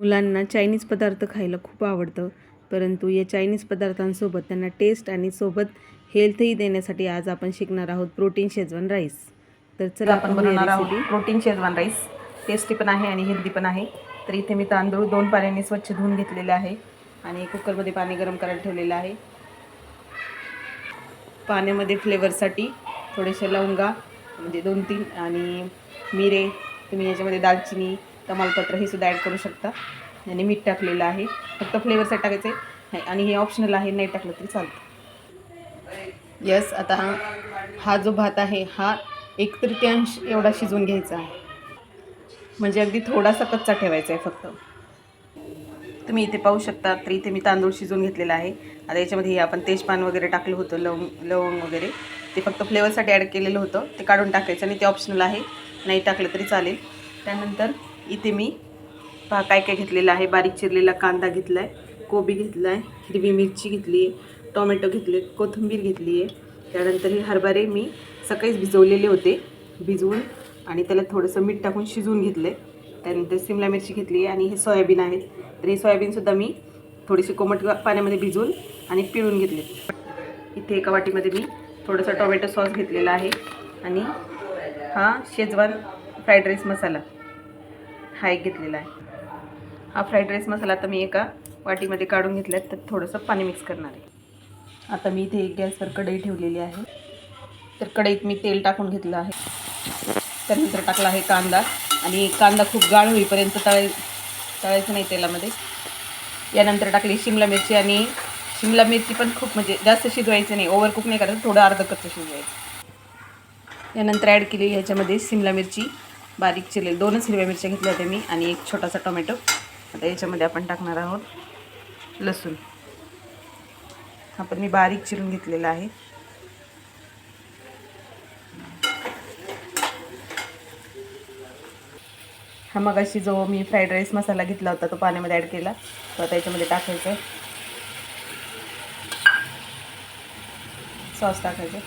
मुलांना चायनीज पदार्थ खायला खूप आवडतं, परंतु या चायनीज पदार्थांसोबत त्यांना टेस्ट आणि सोबत हेल्थही देण्यासाठी आज आपण शिकणार आहोत प्रोटीन शेजवान राईस. तर चला आपण बनवणार आहोत प्रोटीन शेजवान राईस. टेस्टी पण आहे आणि हेल्दी पण आहे. तर इथे मी तांदूळ 2 पाण्याने स्वच्छ धुवून घेतलेले आहे आणि कुकरमध्ये पाणी गरम करायला ठेवलेलं आहे. पाण्यामध्ये फ्लेवरसाठी थोडेसे लवंगा म्हणजे 2-3 आणि मिरे, तुम्ही याच्यामध्ये दालचिनी, तमालपत्र हे सुद्धा ॲड करू शकता. आणि मीठ टाकलेलं आहे, फक्त फ्लेवरसाठी टाकायचं आहे आणि हे ऑप्शनल आहे, नाही टाकलं तरी चालतं. यस, आता हा जो भात आहे हा 1/3 एवढा शिजवून घ्यायचा आहे, म्हणजे अगदी थोडासा कच्चा ठेवायचा आहे फक्त. तुम्ही इथे पाहू शकता. तर इथे मी तांदूळ शिजवून घेतलेला आहे. आता याच्यामध्ये आपण तेजपान वगैरे टाकलं होतं, लवंग वगैरे, ते फक्त फ्लेवरसाठी ॲड केलेलं होतं, ते काढून टाकायचं आणि ते ऑप्शनल आहे, नाही टाकलं तरी चालेल. त्यानंतर इथे मी काय काय घेतलेलं आहे. बारीक चिरलेला कांदा घेतला आहे, कोबी घेतला आहे, हिरवी मिरची घेतली आहे, टोमॅटो घेतले, कोथिंबीर घेतली आहे. त्यानंतर हे हरभरे मी सकाळीच भिजवलेले होते, भिजवून आणि त्याला थोडंसं मीठ टाकून शिजवून घेतले. त्यानंतर शिमला मिरची घेतली आहे आणि हे सोयाबीन आहेत. तर हे सोयाबीनसुद्धा मी थोडीशी कोमट पाण्यामध्ये भिजवून आणि पिळून घेतले. इथे एका वाटीमध्ये मी थोडंसं टोमॅटो सॉस घेतलेला आहे आणि हा शेजवान फ्राईड राईस मसाला हा एक घेतलेला आहे. हा फ्राईड राईस मसाला आता मी एका वाटीमध्ये काढून घेतला आहे, तर थोडंसं पाणी मिक्स करणार आहे. आता मी इथे गॅसवर कढई ठेवलेली आहे. तर कढईत मी तेल टाकून घेतलं आहे. त्यानंतर टाकला आहे कांदा आणि कांदा खूप गाळ होईपर्यंत तळायचं नाही तेलामध्ये. यानंतर टाकली शिमला मिरची आणि शिमला मिरची पण खूप म्हणजे जास्त शिजवायचं नाही, ओव्हर कुक नाही करायचं, थोडं अर्धं कच्चं शिजवायचं. यानंतर ॲड केली याच्यामध्ये शिमला मिरची, बारीक चिरलेली 2च हिरव्या मिरच्या घेतल्या होत्या मी आणि एक छोटासा टोमॅटो. आता याच्यामध्ये आपण टाकणार आहोत लसूण. हा पण मी बारीक चिरून घेतलेला आहे. हा मगाशी जो मी फ्राईड राईस मसाला घेतला होता तो पाण्यामध्ये ॲड केला, तो आता याच्यामध्ये टाकायचा आहे. सॉस टाकायचं.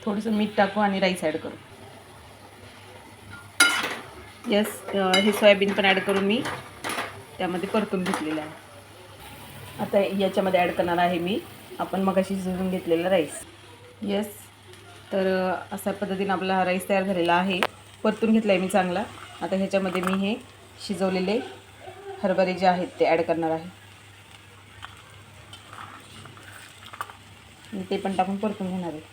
थोडंसं मीठ टाकू आणि राईस ॲड करू. यस, हे सोयाबीन पण ॲड करून मी त्यामध्ये परतून घेतलेलं आहे. आता याच्यामध्ये ॲड करणार आहे मी आपण मगाशी शिजवून घेतलेला राईस. यस, तर अशा पद्धतीने आपला हा राईस तयार झालेला आहे. परतून घेतला आहे मी चांगला. आता ह्याच्यामध्ये मी हे शिजवलेले हरभरे जे आहेत ते ॲड करणार आहे आणि ते पण टाकून परतून घेणार आहे.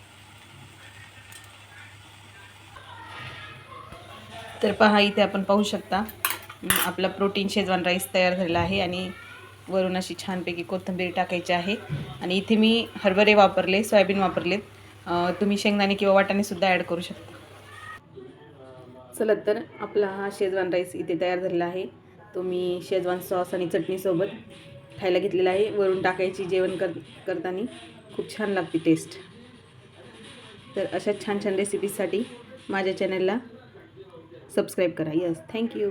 तर पहा, इथे आपण पाहू शकता आपला प्रोटीन शेजवान राईस तयार झालेला आहे आणि वरून अशी छानपैकी कोथिंबीर टाकायची आहे. आणि इथे मी हरभरे वापरले, सोयाबीन वापरलेत, तुम्ही शेंगदाणे किंवा वाटाणेसुद्धा ॲड करू शकता. चला, तर आपला हा शेजवान राईस इथे तयार झालेला आहे. तो मी शेजवान सॉस आणि चटणीसोबत खायला घेतलेला आहे. वरून टाकायची जेवण करताना खूप छान लागते टेस्ट. तर अशा छान छान रेसिपीजसाठी माझ्या चॅनलला सबस्क्राईब करा. Yes, thank you.